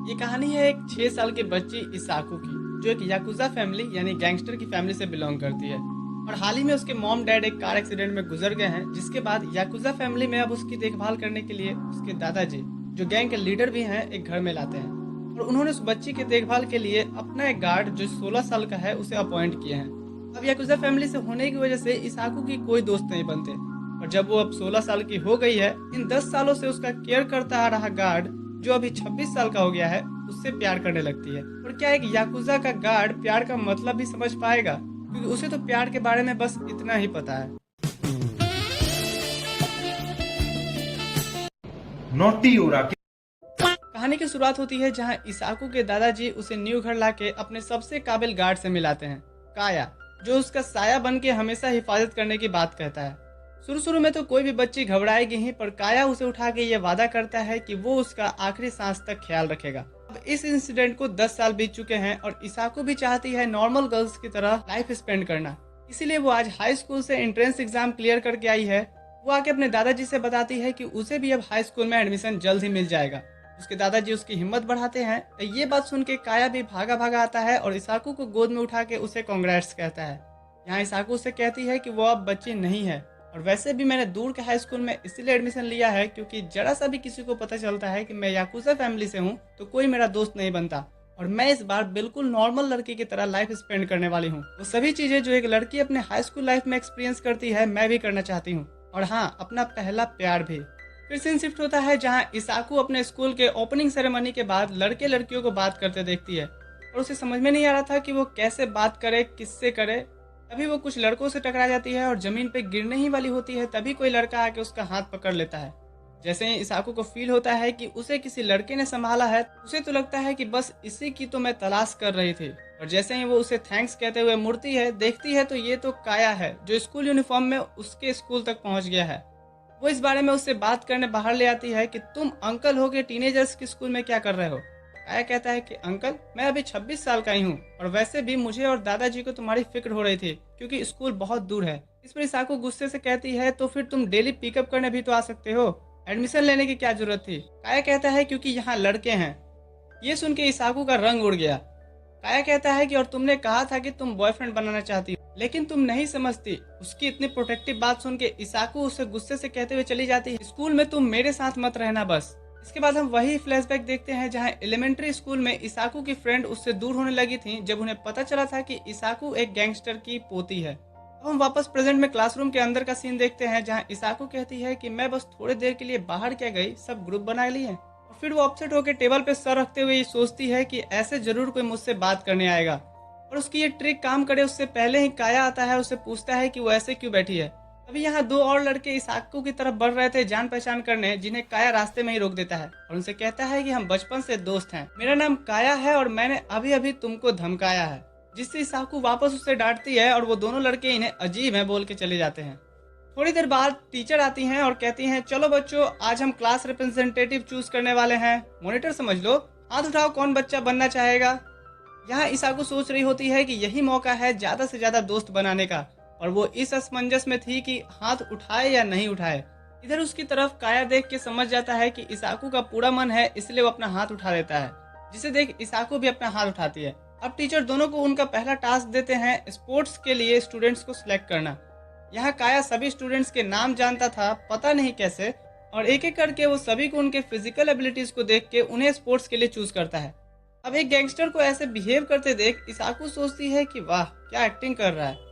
ये कहानी है एक 6 साल की बच्ची इसाकू की, जो एक याकुजा फैमिली यानी गैंगस्टर की फैमिली से बिलोंग करती है। और हाल ही में उसके मॉम डैड एक कार एक्सीडेंट में गुजर गए हैं, जिसके बाद याकुजा फैमिली में अब उसकी देखभाल करने के लिए उसके दादाजी, जो गैंग के लीडर भी हैं, एक घर में लाते हैं। और उन्होंने उस बच्ची की देखभाल के लिए अपना एक गार्ड जो 16 साल का है उसे अपॉइंट किए हैं। अब याकुजा फैमिली से होने की वजह से इसाकू की कोई दोस्त नहीं बनते। और जब वो अब 16 साल की हो गई है, इन 10 सालों से उसका केयर करता आ रहा गार्ड, जो अभी 26 साल का हो गया है, उससे प्यार करने लगती है। और क्या एक याकुजा का गार्ड प्यार का मतलब भी समझ पाएगा, क्योंकि उसे तो प्यार के बारे में बस इतना ही पता है। नोटी हो रहा। कहानी की शुरुआत होती है जहां इसाकू के दादाजी उसे न्यू घर लाके अपने सबसे काबिल गार्ड से मिलाते हैं, काया, जो उसका साया बन के हमेशा हिफाजत करने की बात कहता है। शुरू शुरू में तो कोई भी बच्ची घबराएगी ही, पर काया उसे उठा के ये वादा करता है कि वो उसका आखिरी सांस तक ख्याल रखेगा। अब इस इंसिडेंट को 10 साल बीत चुके हैं और इसाकू भी चाहती है नॉर्मल गर्ल्स की तरह लाइफ स्पेंड करना। इसीलिए वो आज हाई स्कूल से एंट्रेंस एग्जाम क्लियर करके आई है। वो आके अपने दादाजी से बताती है कि उसे भी अब हाई स्कूल में एडमिशन जल्द ही मिल जाएगा। उसके दादाजी उसकी हिम्मत बढ़ाते हैं। तो ये बात सुन के काया भी भागा भागा आता है और इसाकू को गोद में उठा के उसे कांग्रेट्स कहता है। यहाँ इसाकू उसे कहती है कि वो अब बच्ची नहीं है, और वैसे भी मैंने दूर के हाई स्कूल में इसलिए एडमिशन लिया है क्योंकि जरा सा भी किसी को पता चलता है कि मैं याकुजा फैमिली से हूँ तो कोई मेरा दोस्त नहीं बनता, और मैं इस बार बिल्कुल नॉर्मल लड़की की तरह लाइफ स्पेंड करने वाली हूँ। वो सभी चीजें जो एक लड़की अपने हाई स्कूल लाइफ में एक्सपीरियंस करती है, मैं भी करना चाहती हूँ। और हाँ, अपना पहला प्यार भी। फिर सीन शिफ्ट होता है जहाँ इसाकू अपने स्कूल के ओपनिंग सेरेमनी के बाद लड़के लड़कियों को बात करते देखती है, और उसे समझ में नहीं आ रहा था कि वो कैसे बात करे, किससे करे। तभी वो कुछ लड़कों से टकरा जाती है और जमीन पे गिरने ही वाली होती है, तभी कोई लड़का आके उसका हाथ पकड़ लेता है। जैसे ही इसाकू को फील होता है कि उसे किसी लड़के ने संभाला है, उसे तो लगता है कि बस इसी की तो मैं तलाश कर रही थी। और जैसे ही वो उसे थैंक्स कहते हुए मुड़ती है, देखती है तो ये तो काया है, जो स्कूल यूनिफॉर्म में उसके स्कूल तक पहुंच गया है। वो इस बारे में उससे बात करने बाहर ले आती है कि तुम अंकल हो के टीनेजर्स की स्कूल में क्या कर रहे हो। काया कहता है कि अंकल, मैं अभी 26 साल का ही हूँ, और वैसे भी मुझे और दादाजी को तुम्हारी फिक्र हो रही थी क्योंकि स्कूल बहुत दूर है। इस पर इसाकू गुस्से से कहती है तो फिर तुम डेली पिकअप करने भी तो आ सकते हो, एडमिशन लेने की क्या जरूरत थी। काया कहता है क्योंकि यहाँ लड़के हैं। ये सुन के इसाकू का रंग उड़ गया। काया कहता है कि और तुमने कहा था कि तुम बॉयफ्रेंड बनाना चाहती हो, लेकिन तुम नहीं समझती। उसकी इतनी प्रोटेक्टिव बात सुन के इसाकू उसे गुस्से से कहते हुए चली जाती है, स्कूल में तुम मेरे साथ मत रहना बस। इसके बाद हम वही फ्लैशबैक देखते हैं जहां एलिमेंट्री स्कूल में इसाकू की फ्रेंड उससे दूर होने लगी थी, जब उन्हें पता चला था कि इसाकू एक गैंगस्टर की पोती है। अब हम वापस प्रेजेंट में क्लासरूम के अंदर का सीन देखते हैं जहां इसाकू कहती है कि मैं बस थोड़ी देर के लिए बाहर क्या गई, सब ग्रुप बना लिए। और फिर वो अपसेट होकर टेबल पे सर रखते हुए ये सोचती है कि ऐसे जरूर कोई मुझसे बात करने आएगा, और उसकी ये ट्रिक काम करे उससे पहले ही काया आता है, उससे पूछता है कि वो ऐसे क्यों बैठी है। अभी यहाँ दो और लड़के इसाकू की तरफ बढ़ रहे थे जान पहचान करने, जिन्हें काया रास्ते में ही रोक देता है और उनसे कहता है कि हम बचपन से दोस्त हैं, मेरा नाम काया है और मैंने अभी अभी तुमको धमकाया है। जिससे इसाकू वापस उससे डांटती है और वो दोनों लड़के इन्हें अजीब है बोल के चले जाते हैं। थोड़ी देर बाद टीचर आती हैं और कहती हैं, चलो बच्चों, आज हम क्लास रिप्रेजेंटेटिव चूज करने वाले हैं, मॉनिटर समझ लो, हाथ उठाओ कौन बच्चा बनना चाहेगा। यहाँ इसाकू सोच रही होती है कि यही मौका है ज्यादा से ज्यादा दोस्त बनाने का, और वो इस असमंजस में थी कि हाथ उठाए या नहीं उठाए। इधर उसकी तरफ काया देख के समझ जाता है कि इसाकू का पूरा मन है, इसलिए वो अपना हाथ उठा देता है, जिसे देख इसाकू भी अपना हाथ उठाती है। अब टीचर दोनों को उनका पहला टास्क देते हैं, स्पोर्ट्स के लिए स्टूडेंट्स को सिलेक्ट करना। यहाँ काया सभी स्टूडेंट्स के नाम जानता था, पता नहीं कैसे, और एक एक करके वो सभी को उनके फिजिकल एबिलिटीज को देख के उन्हें स्पोर्ट्स के लिए चूज करता है। अब एक गैंगस्टर को ऐसे बिहेव करते देख इसाकू सोचती है कि वाह, क्या एक्टिंग कर रहा है।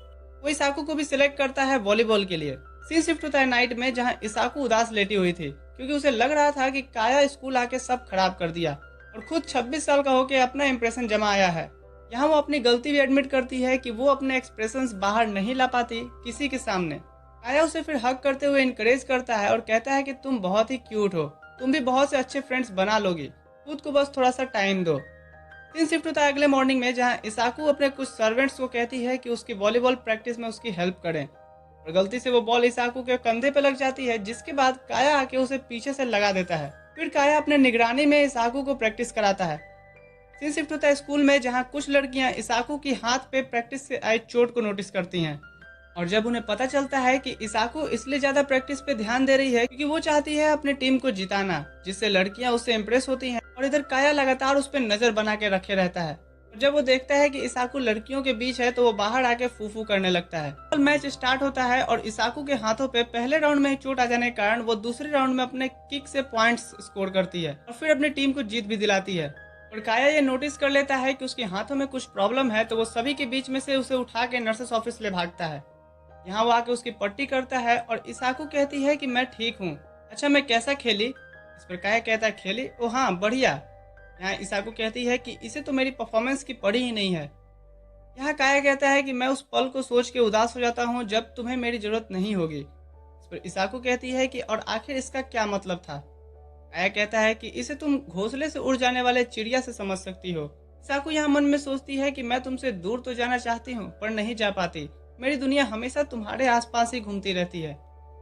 वो इसाकू को भी सिलेक्ट करता है वॉलीबॉल के लिए। सीन शिफ्ट होता है नाइट में जहाँ इसाकू उदास लेटी हुई थी, क्योंकि उसे लग रहा था कि काया स्कूल आके सब खराब कर दिया और खुद 26 साल का होके अपना इंप्रेशन जमा आया है। यहाँ वो अपनी गलती भी एडमिट करती है कि वो अपने एक्सप्रेशंस बाहर नहीं ला पाती किसी के सामने। काया उसे फिर हक करते हुए इनकरेज करता है और कहता है कि तुम बहुत ही क्यूट हो, तुम भी बहुत से अच्छे फ्रेंड्स बना लोगी, खुद को बस थोड़ा सा टाइम दो। सीन शिफ्ट होता है अगले मॉर्निंग में जहां इसाकू अपने कुछ सर्वेंट्स को कहती है कि उसकी वॉलीबॉल प्रैक्टिस में उसकी हेल्प करें, और गलती से वो बॉल इसाकू के कंधे पे लग जाती है, जिसके बाद काया आके उसे पीछे से लगा देता है। फिर काया अपने निगरानी में इसाकू को प्रैक्टिस कराता है। सीन शिफ्ट होता है स्कूल में जहां कुछ लड़कियां इसाकू की हाथ पे प्रैक्टिस से आई चोट को नोटिस करती हैं। और जब उन्हें पता चलता है कि इसाकू इसलिए ज्यादा प्रैक्टिस पे ध्यान दे रही है क्योंकि वो चाहती है अपनी टीम को जिताना, जिससे लड़कियां उससे इम्प्रेस होती हैं, और इधर काया लगातार उस पर नजर बना के रखे रहता है। और जब वो देखता है कि इसाकू लड़कियों के बीच है तो वो बाहर आके फूफू करने लगता है। और मैच स्टार्ट होता है और इसाकू के हाथों पे पहले राउंड में ही चोट आ जाने के कारण वो दूसरे राउंड में अपने किक से पॉइंट्स स्कोर करती है और फिर अपनी टीम को जीत भी दिलाती है। और काया ये नोटिस कर लेता है कि उसके हाथों में कुछ प्रॉब्लम है, तो वो सभी के बीच में से उसे उठा के नर्सेस ऑफिस ले भागता है। यहाँ वो आके उसकी पट्टी करता है और इसाकू कहती है कि मैं ठीक हूँ, अच्छा मैं कैसा खेली? इस पर काया कहता है खेली, ओ हाँ बढ़िया। यहाँ इसाकू कहती है कि इसे तो मेरी परफॉर्मेंस की पड़ी ही नहीं है। यहाँ काया कहता है कि मैं उस पल को सोच के उदास हो जाता हूँ जब तुम्हें मेरी जरूरत नहीं होगी। इस पर इसाकू कहती है कि और आखिर इसका क्या मतलब था? काया कहता है कि इसे तुम घोंसले से उड़ जाने वाले चिड़िया से समझ सकती हो। इसाकू यहाँ मन में सोचती है कि मैं तुमसे दूर तो जाना चाहती हूँ पर नहीं जा पाती, मेरी दुनिया हमेशा तुम्हारे आसपास ही घूमती रहती है।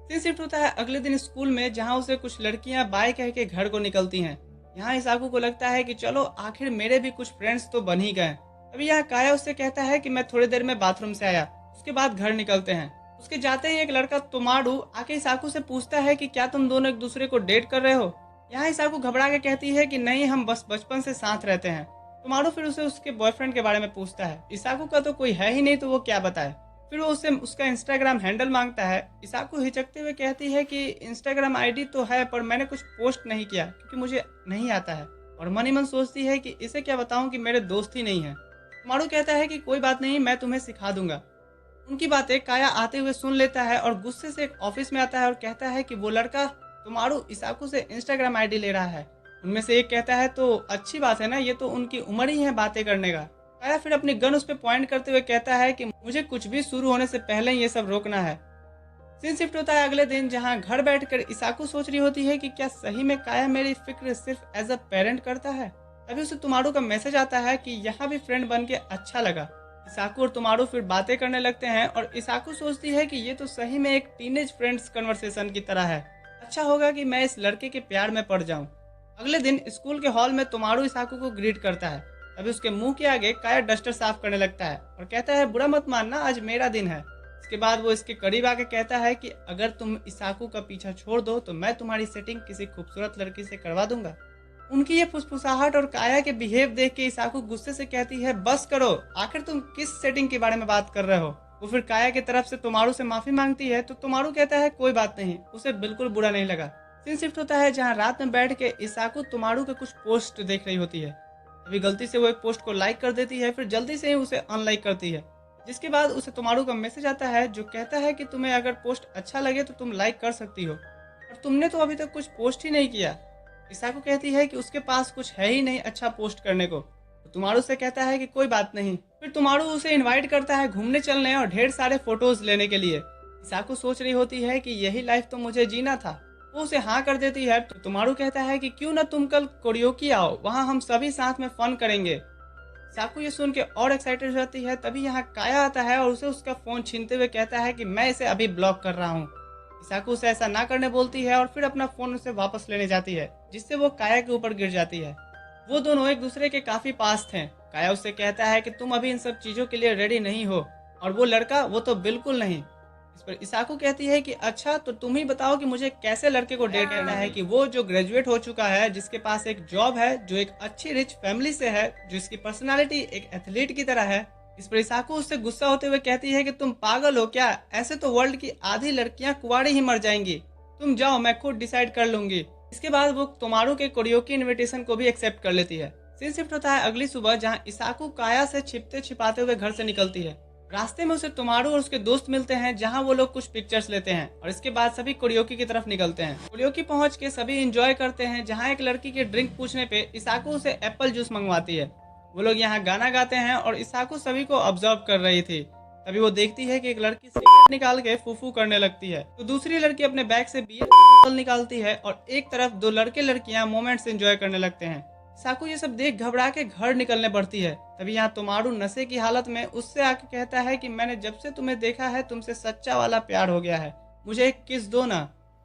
सीन शिफ्ट होता है अगले दिन स्कूल में, जहाँ उसे कुछ लड़कियां बाय कह के घर को निकलती हैं। यहाँ इसाकू को लगता है कि चलो आखिर मेरे भी कुछ फ्रेंड्स तो बन ही गए। अभी यहाँ काया उससे कहता है कि मैं थोड़ी देर में बाथरूम से आया, उसके बाद घर निकलते हैं। उसके जाते ही एक लड़का तोमारू आके इसाकू से पूछता है कि क्या तुम दोनों एक दूसरे को डेट कर रहे हो? यहाँ इसाकू घबरा के कहती है कि नहीं, हम बस बचपन से साथ रहते हैं। तोमारू फिर उसे उसके बॉयफ्रेंड के बारे में पूछता है। इसाकू का तो कोई है ही नहीं, तो वो क्या बताए। फिर वो उससे उसका इंस्टाग्राम हैंडल मांगता है। इसाकू हिचकते हुए कहती है कि इंस्टाग्राम आईडी तो है पर मैंने कुछ पोस्ट नहीं किया क्योंकि मुझे नहीं आता है। और मन ही मन सोचती है कि इसे क्या बताऊं कि मेरे दोस्त ही नहीं है। मारू कहता है कि कोई बात नहीं, मैं तुम्हें सिखा दूंगा। उनकी बातें काया आते हुए सुन लेता है और गुस्से से एक ऑफिस में आता है और कहता है कि वो लड़का तुम्हारू इसाकू से इंस्टाग्राम आईडी ले रहा है। उनमें से एक कहता है तो अच्छी बात है ना, ये तो उनकी उम्र ही है बातें करने का। काया फिर अपनी गन उस पर पॉइंट करते हुए कहता है कि मुझे कुछ भी शुरू होने से पहले ये सब रोकना है। सीन शिफ्ट होता है अगले दिन, जहां घर बैठकर इसाकू सोच रही होती है कि क्या सही में काया मेरी फिक्र सिर्फ एज अ पेरेंट करता है। तभी उसे तुमारू का मैसेज आता है कि यहाँ भी फ्रेंड बन के अच्छा लगा। इसाकू और तुमारू फिर बातें करने लगते हैं और इसाकू सोचती है कि ये तो सही में एक टीनेज फ्रेंड्स कन्वर्सेशन की तरह है। अच्छा होगा कि मैं इस लड़के के प्यार में पड़ जाऊं। अगले दिन स्कूल के हॉल में तुमारू इसाकू को ग्रीट करता है। तभी उसके मुंह के आगे काया डस्टर साफ करने लगता है और कहता है बुरा मत मानना, आज मेरा दिन है। इसके बाद वो इसके करीब आके कहता है कि अगर तुम इसाकू का पीछा छोड़ दो तो मैं तुम्हारी सेटिंग किसी खूबसूरत लड़की से करवा दूंगा। उनकी ये फुसफुसाहट और काया के बिहेव देख के इसाकू गुस्से से कहती है बस करो, आखिर तुम किस सेटिंग के बारे में बात कर रहे हो। वो फिर काया की तरफ से तुमारू से माफी मांगती है तो तुमारू कहता है कोई बात नहीं, उसे बिल्कुल बुरा नहीं लगा। सीन शिफ्ट होता है जहाँ रात में बैठ के इसाकू तुमारू के कुछ पोस्ट देख रही होती है। अभी गलती से वो एक पोस्ट को लाइक कर देती है, फिर जल्दी से ही उसे अनलाइक करती है। जिसके बाद उसे तुमारू का मैसेज आता है जो कहता है कि तुम्हें अगर पोस्ट अच्छा लगे तो तुम लाइक कर सकती हो, और तुमने तो अभी तक कुछ पोस्ट ही नहीं किया। इसाकू कहती है कि उसके पास कुछ है ही नहीं अच्छा पोस्ट करने को। तो तुमारू से कहता है कि कोई बात नहीं। फिर तुमारू उसे इनवाइट करता है घूमने चलने और ढेर सारे फोटोज लेने के लिए। इसाकू सोच रही होती है कि यही लाइफ तो मुझे जीना था। वो उसे हाँ कर देती है तो तुमारू कहता है कि क्यों ना तुम कल कोरियोकी आओ, वहाँ हम सभी साथ में फन करेंगे। साकू ये सुन के और एक्साइटेड हो जाती है। तभी यहाँ काया आता है और उसे उसका फोन छीनते हुए कहता है कि मैं इसे अभी ब्लॉक कर रहा हूँ। साकू उसे ऐसा ना करने बोलती है और फिर अपना फोन उसे वापस लेने जाती है, जिससे वो काया के ऊपर गिर जाती है। वो दोनों एक दूसरे के काफी पास थे। काया उससे कहता है कि तुम अभी इन सब चीजों के लिए रेडी नहीं हो, और वो लड़का वो तो बिल्कुल नहीं। इस पर इसाकू कहती है कि अच्छा तो तुम ही बताओ कि मुझे कैसे लड़के को डेट करना है कि वो जो ग्रेजुएट हो चुका है, जिसके पास एक जॉब है, जो एक अच्छी रिच फैमिली से है, जिसकी पर्सनालिटी एक एथलीट की तरह है। इस पर इसाकू उससे गुस्सा होते हुए कहती है कि तुम पागल हो क्या, ऐसे तो वर्ल्ड की आधी लड़कियां कुंवारी ही मर जाएंगी, तुम जाओ मैं खुद डिसाइड कर लूंगी। इसके बाद वो तुमारू के कोरियोकी इनविटेशन को भी एक्सेप्ट कर लेती है। सीन शिफ्ट होता है अगली सुबह, जहाँ इसाकू काया से छिपते छिपाते हुए घर से निकलती है। रास्ते में उसे तुमारू और उसके दोस्त मिलते हैं, जहां वो लोग कुछ पिक्चर्स लेते हैं और इसके बाद सभी कोरियोकी की तरफ निकलते हैं। कोरियोकी पहुंच के सभी एंजॉय करते हैं, जहां एक लड़की के ड्रिंक पूछने पे इसाकू उसे एप्पल जूस मंगवाती है। वो लोग यहाँ गाना गाते हैं और इसाकू सभी को ऑब्जर्व कर रही थी। तभी वो देखती है कि एक लड़की सिगरेट निकाल के फूफू करने लगती है, तो दूसरी लड़की अपने बैग से बियर की बोतल निकालती है और एक तरफ दो लड़के लड़कियां मोमेंट्स एंजॉय करने लगते हैं। साकू ये सब देख घबरा के घर निकलने बढ़ती है। तभी यहाँ तुमारू नशे की हालत में उससे आके कहता है कि मैंने जब से तुम्हें देखा है तुमसे सच्चा वाला प्यार हो गया है, मुझे एक किस दो ना।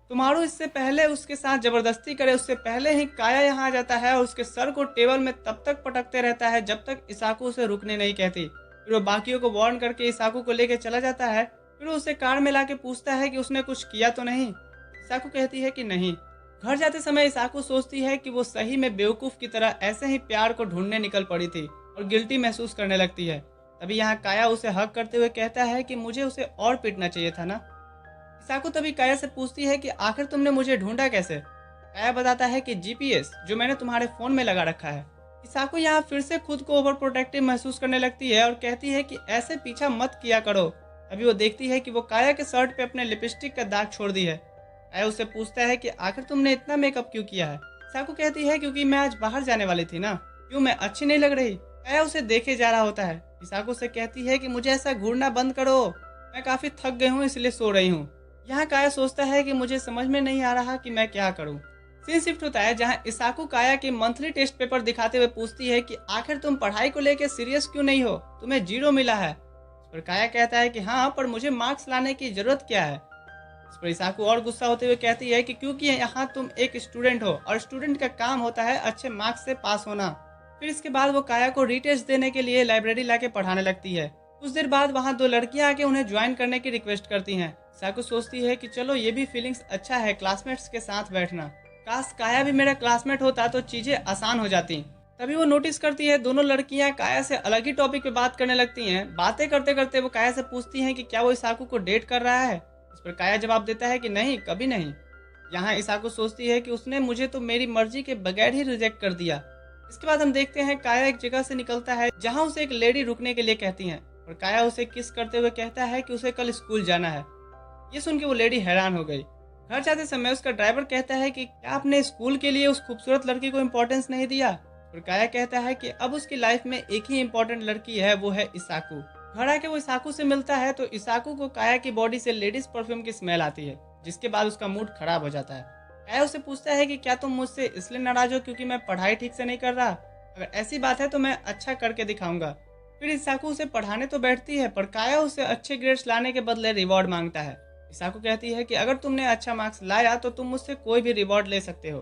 तुमारू इससे पहले उसके साथ जबरदस्ती करे उससे पहले ही काया यहाँ आ जाता है और उसके सर को टेबल में तब तक पटकते रहता है जब तक इसाकू उसे रुकने नहीं कहती। फिर वो बाकियों को वार्न करके इसाकू को लेकर चला जाता है। फिर वो उसे कार में लाके पूछता है कि उसने कुछ किया तो नहीं। इसाकू कहती है कि नहीं। घर जाते समय इसाकू सोचती है कि वो सही में बेवकूफ़ की तरह ऐसे ही प्यार को ढूंढने निकल पड़ी थी और गिल्टी महसूस करने लगती है। तभी यहाँ काया उसे हक करते हुए कहता है कि मुझे उसे और पीटना चाहिए था ना। इसाकू तभी काया से पूछती है कि आखिर तुमने मुझे ढूंढा कैसे। काया बताता है कि जीपीएस जो मैंने तुम्हारे फ़ोन में लगा रखा है। इसाकू यहाँ फिर से खुद को ओवर प्रोटेक्टिव महसूस करने लगती है और कहती है कि ऐसे पीछा मत किया करो। अभी वो देखती है कि वो काया के शर्ट पे अपने लिपस्टिक का दाग छोड़ दी है। काया उससे पूछता है कि आखिर तुमने इतना मेकअप क्यों किया है। इसाकू कहती है क्योंकि मैं आज बाहर जाने वाली थी ना। क्यों, मैं अच्छी नहीं लग रही। काया उसे देखे जा रहा होता है। इसाकू से कहती है कि मुझे ऐसा घूरना बंद करो, मैं काफ़ी थक गई हूँ इसलिए सो रही हूँ। यहाँ काया सोचता है कि मुझे समझ में नहीं आ रहा कि मैं क्या करूँ। सीन शिफ्ट होता है जहाँ इसाकू काया के मंथली टेस्ट पेपर दिखाते हुए पूछती है कि आखिर तुम पढ़ाई को लेकर सीरियस क्यों नहीं हो, तुम्हें 0 मिला है। इस पर काया कहता है कि हाँ, पर मुझे मार्क्स लाने की जरूरत क्या है। इस पर इसाकू और गुस्सा होते हुए कहती है कि क्योंकि यहाँ तुम एक स्टूडेंट हो और स्टूडेंट का काम होता है अच्छे मार्क्स से पास होना। फिर इसके बाद वो काया को रीटेस्ट देने के लिए लाइब्रेरी लाके पढ़ाने लगती है। कुछ देर बाद वहाँ 2 लड़कियां आके उन्हें ज्वाइन करने की रिक्वेस्ट करती हैं। इसाकू सोचती है कि चलो ये भी फीलिंग्स अच्छा है क्लासमेट्स के साथ बैठना। काश काया भी मेरा क्लासमेट होता तो चीजें आसान हो जाती। तभी वो नोटिस करती है दोनों लड़कियां काया से अलग ही टॉपिक पे बात करने लगती हैं। बातें करते करते वो काया से पूछती हैं कि क्या वो इसाकू को डेट कर रहा है। इस पर काया जवाब देता है कि नहीं, कभी नहीं। यहाँ इसाकू सोचती है कि उसने मुझे तो मेरी मर्जी के बगैर ही रिजेक्ट कर दिया। इसके बाद हम देखते हैं काया एक जगह से निकलता है जहाँ उसे एक लेडी रुकने के लिए कहती है और काया उसे किस करते हुए कहता है कि उसे कल स्कूल जाना है। ये सुन के वो लेडी हैरान हो गई। घर जाते समय उसका ड्राइवर कहता है कि क्या आपने स्कूल के लिए उस खूबसूरत लड़की को इम्पोर्टेंस नहीं दिया। और काया कहता है कि अब उसकी लाइफ में एक ही इम्पोर्टेंट लड़की है, वो है इसाकू। घर आके वो इसाकू से मिलता है तो इसाकू को काया की बॉडी से लेडीज परफ्यूम की स्मेल आती है, जिसके बाद उसका मूड खराब हो जाता है। काया उसे पूछता है कि क्या तुम मुझसे इसलिए नाराज हो क्योंकि मैं पढ़ाई ठीक से नहीं कर रहा। अगर ऐसी बात है तो मैं अच्छा करके दिखाऊंगा। फिर इसाकू उसे पढ़ाने तो बैठती है पर काया उसे अच्छे ग्रेड्स लाने के बदले रिवॉर्ड मांगता है। इसाकू कहती है कि अगर तुमने अच्छा मार्क्स लाया तो तुम मुझसे कोई भी रिवॉर्ड ले सकते हो,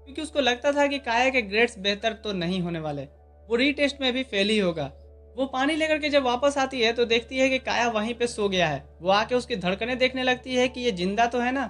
क्योंकि उसको लगता था कि काया के ग्रेड्स बेहतर तो नहीं होने वाले, वो रीटेस्ट में भी फेल ही होगा। वो पानी लेकर के जब वापस आती है तो देखती है कि काया वहीं पे सो गया है। वो आके उसकी धड़कनें देखने लगती है कि ये जिंदा तो है ना।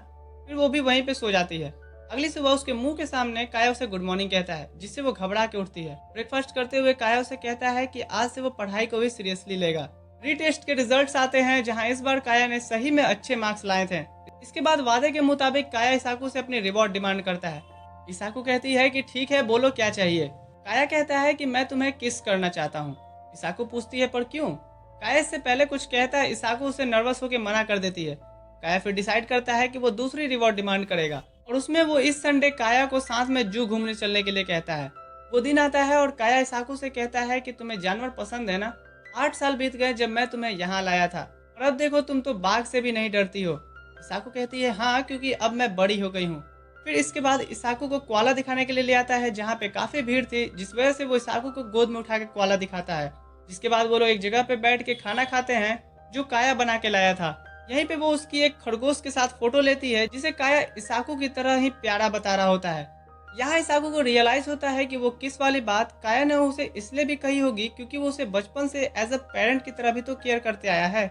फिर वो भी वहीं पे सो जाती है। अगली सुबह उसके मुंह के सामने काया उसे गुड मॉर्निंग कहता है, जिससे वो घबरा के उठती है। ब्रेकफास्ट करते हुए काया उसे कहता है कि आज से वो पढ़ाई को भी सीरियसली लेगा। रीटेस्ट के रिजल्ट्स आते हैं जहां इस बार काया ने सही में अच्छे मार्क्स लाए थे। इसके बाद वादे के मुताबिक काया इसाकू से अपनी रिवॉर्ड डिमांड करता है। इसाकू कहती है कि ठीक है, बोलो क्या चाहिए। काया कहता है कि मैं तुम्हें किस करना चाहता हूँ। इसाकू पूछती है पर क्यों। काया इससे पहले कुछ कहता है, इसाकू उसे नर्वस होकर मना कर देती है। काया फिर डिसाइड करता है कि वो दूसरी रिवॉर्ड डिमांड करेगा और उसमें वो इस संडे काया को साथ में जू घूमने चलने के लिए कहता है। वो दिन आता है और काया इसाकू से कहता है कि तुम्हें जानवर पसंद है ना। 8 साल बीत गए जब मैं तुम्हें यहाँ लाया था और अब देखो तुम तो बाघ से भी नहीं डरती हो। इसाकू कहती है हाँ, क्योंकि अब मैं बड़ी हो गई हूँ। फिर इसके बाद इसाकू को कोआला दिखाने के लिए ले आता है जहाँ पे काफी भीड़ थी, जिस वजह से वो इसाकू को गोद में उठा के कोआला दिखाता है। जिसके बाद वो लोग एक जगह पे बैठ के खाना खाते हैं जो काया बना के लाया था। यहीं पे वो उसकी एक खरगोश के साथ फोटो लेती है जिसे काया इसाकू की तरह ही प्यारा बता रहा होता है। यहाँ इसाकू को रियलाइज होता है कि वो किस वाली बात काया ने उसे इसलिए भी कही होगी क्योंकि वो उसे बचपन से एज अ पेरेंट की तरह भी तो केयर करते आया है।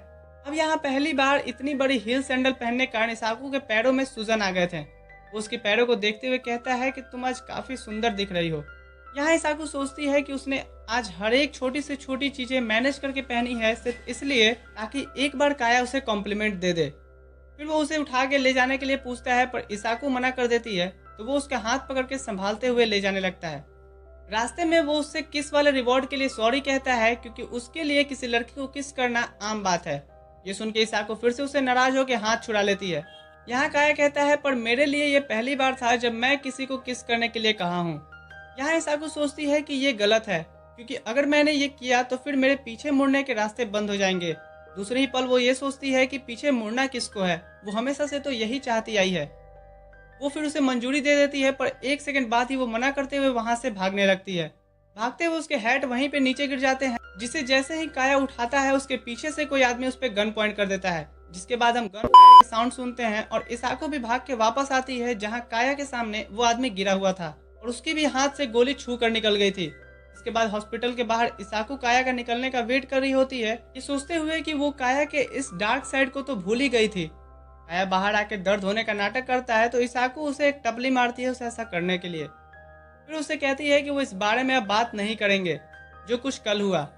अब यहाँ पहली बार इतनी बड़ी हील सैंडल पहनने के कारण इसाकू के पैरों में सूजन आ गए थे। वो उसके पैरों को देखते हुए कहता है कि तुम आज काफी सुंदर दिख रही हो। यहाँ इसाकू सोचती है कि उसने आज हर एक छोटी से छोटी चीजें मैनेज करके पहनी है सिर्फ इसलिए ताकि एक बार काया उसे कॉम्प्लीमेंट दे दे। फिर वो उसे उठा के ले जाने के लिए पूछता है पर इसाकू मना कर देती है तो वो उसका हाथ पकड़ के संभालते हुए ले जाने लगता है। रास्ते में वो उससे किस वाले रिवॉर्ड के लिए सॉरी कहता है क्योंकि उसके लिए किसी लड़की को किस करना आम बात है। ये सुन के इसाकू फिर से उसे नाराज होकर हाथ छुड़ा लेती है। यहाँ काया कहता है पर मेरे लिए ये पहली बार था जब मैं किसी को किस करने के लिए कहा हूँ। यहाँ इसाकू सोचती है कि ये गलत है क्योंकि अगर मैंने ये किया तो फिर मेरे पीछे मुड़ने के रास्ते बंद हो जाएंगे। दूसरे ही पल वो ये सोचती है कि पीछे मुड़ना किसको है, वो हमेशा से तो यही चाहती आई है। वो फिर उसे मंजूरी दे देती है पर 1 सेकंड बाद ही वो मना करते हुए वहां से भागने लगती है। भागते हुए उसके हैट वहीं पे नीचे गिर जाते हैं, जिसे जैसे ही काया उठाता है उसके पीछे से कोई आदमी उस पर गन पॉइंट कर देता है। जिसके बाद हम गन फायर के साउंड सुनते हैं और इसाकू भी भाग के वापस आती है जहाँ काया के सामने वो आदमी गिरा हुआ था और उसकी भी हाथ से गोली छू कर निकल गई थी। इसके बाद हॉस्पिटल के बाहर इसाकू काया का निकलने का वेट कर रही होती है, ये सोचते हुए कि वो काया के इस डार्क साइड को तो भूल ही गई थी। काया बाहर आके दर्द होने का नाटक करता है तो इसाकू उसे एक टपली मारती है उसे ऐसा करने के लिए। फिर उसे कहती है कि वो इस बारे में अब बात नहीं करेंगे जो कुछ कल हुआ।